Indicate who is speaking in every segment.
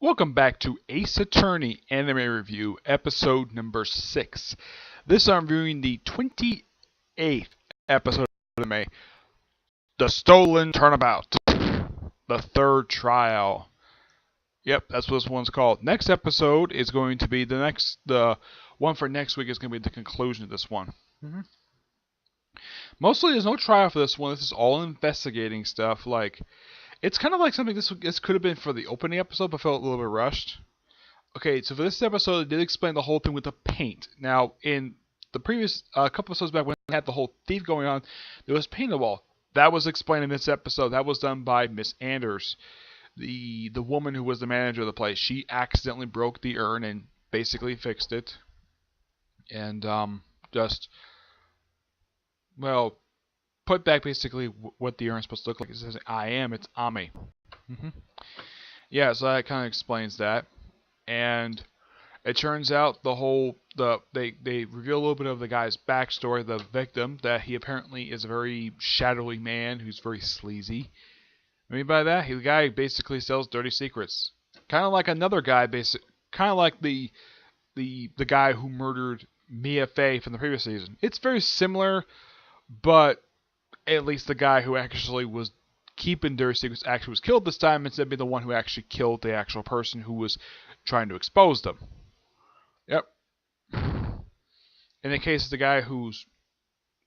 Speaker 1: Welcome back to Ace Attorney Anime Review, episode number 6. This I'm reviewing the 28th episode of anime, The Stolen Turnabout, the third trial. Yep, that's what this one's called. Next episode is going to be the one for next week is going to be the conclusion of this one. Mostly there's no trial for this one. This is all investigating stuff. It's kind of like something this could have been for the opening episode, but felt a little bit rushed. Okay, so for this episode, it did explain the whole thing with the paint. Now, in the previous couple episodes back when we had the whole thief going on, there was paint on the wall. That was explained in this episode. That was done by Miss Anders, the woman who was the manager of the place. She accidentally broke the urn and basically fixed it, and put back basically what the urn's supposed to look like. It says I am, it's Ami. Yeah, so that kind of explains that. And it turns out they reveal a little bit of the guy's backstory, the victim, that he apparently is a very shadowy man who's very sleazy. I mean by that, the guy basically sells dirty secrets. Kind of like another guy, kind of like the guy who murdered Mia Fey from the previous season. It's very similar, but at least the guy who actually was keeping dirty secrets actually was killed this time instead of being the one who actually killed the actual person who was trying to expose them. Yep. In the case of the guy who's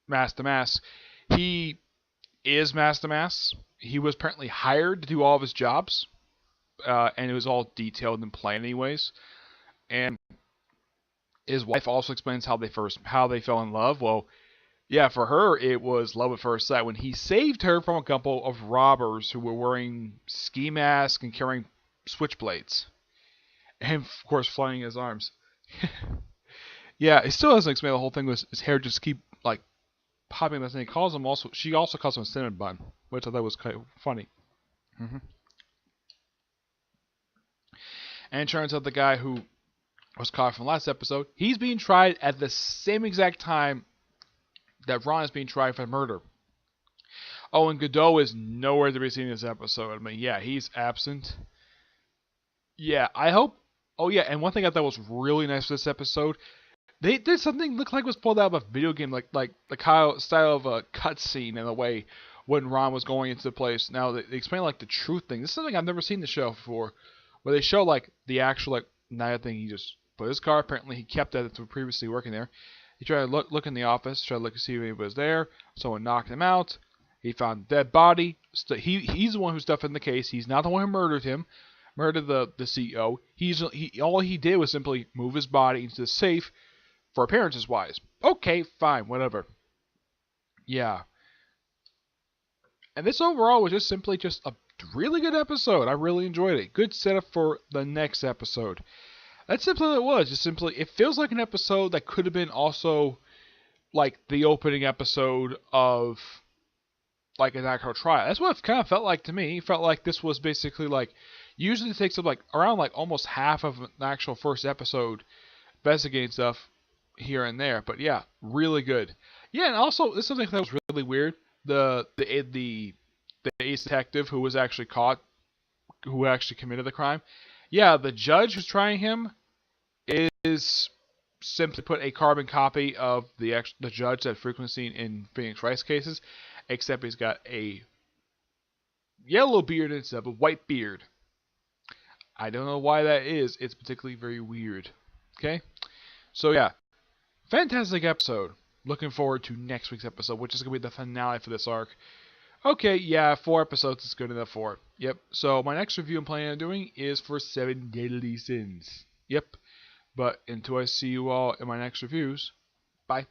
Speaker 1: Master Mask, he is Master Mask. He was apparently hired to do all of his jobs, and it was all detailed and planned anyways. And his wife also explains how they fell in love. Well, yeah, for her, it was love at first sight when he saved her from a couple of robbers who were wearing ski masks and carrying switchblades. And, of course, flying his arms. Yeah, it still doesn't explain the whole thing. His hair just keep, popping. And she also calls him a cinnamon bun, which I thought was kind of funny. And it turns out the guy who was caught from last episode, he's being tried at the same exact time that Ron is being tried for murder. Oh, and Godot is nowhere to be seen in this episode. I mean, yeah, he's absent. Yeah, I hope... Oh, yeah, and one thing I thought was really nice for this episode, they did something look like it was pulled out of a video game, like the style of a cutscene in a way, when Ron was going into the place. Now, they explain, the truth thing. This is something I've never seen in the show before, where they show, the actual, night thing. He just put his car, apparently he kept that through previously working there. He tried to look in the office, tried to look to see if anybody was there. Someone knocked him out. He found a dead body. He's the one who's stuffed in the case. He's not the one who murdered the CEO. All he did was simply move his body into the safe for appearances wise. Okay, fine, whatever. Yeah. And this overall was just simply a really good episode. I really enjoyed it. Good setup for the next episode. That's simply what it was. It feels like an episode that could have been also the opening episode of an actual trial. That's what it kind of felt like to me. It felt like this was basically usually it takes up around almost half of an actual first episode investigating stuff here and there. But yeah, really good. Yeah, and also this is something that was really weird. The ace detective who was actually caught, who actually committed the crime. Yeah, the judge who's trying him is simply put a carbon copy of the judge that frequency in Phoenix Wright's cases, except he's got a yellow beard instead of a white beard. I don't know why that is. It's particularly very weird. Okay? So yeah, fantastic episode. Looking forward to next week's episode, which is going to be the finale for this arc. Okay, yeah, 4 episodes is good enough for it. Yep. So my next review I'm planning on doing is for 7 Deadly Sins. Yep. But until I see you all in my next reviews, bye.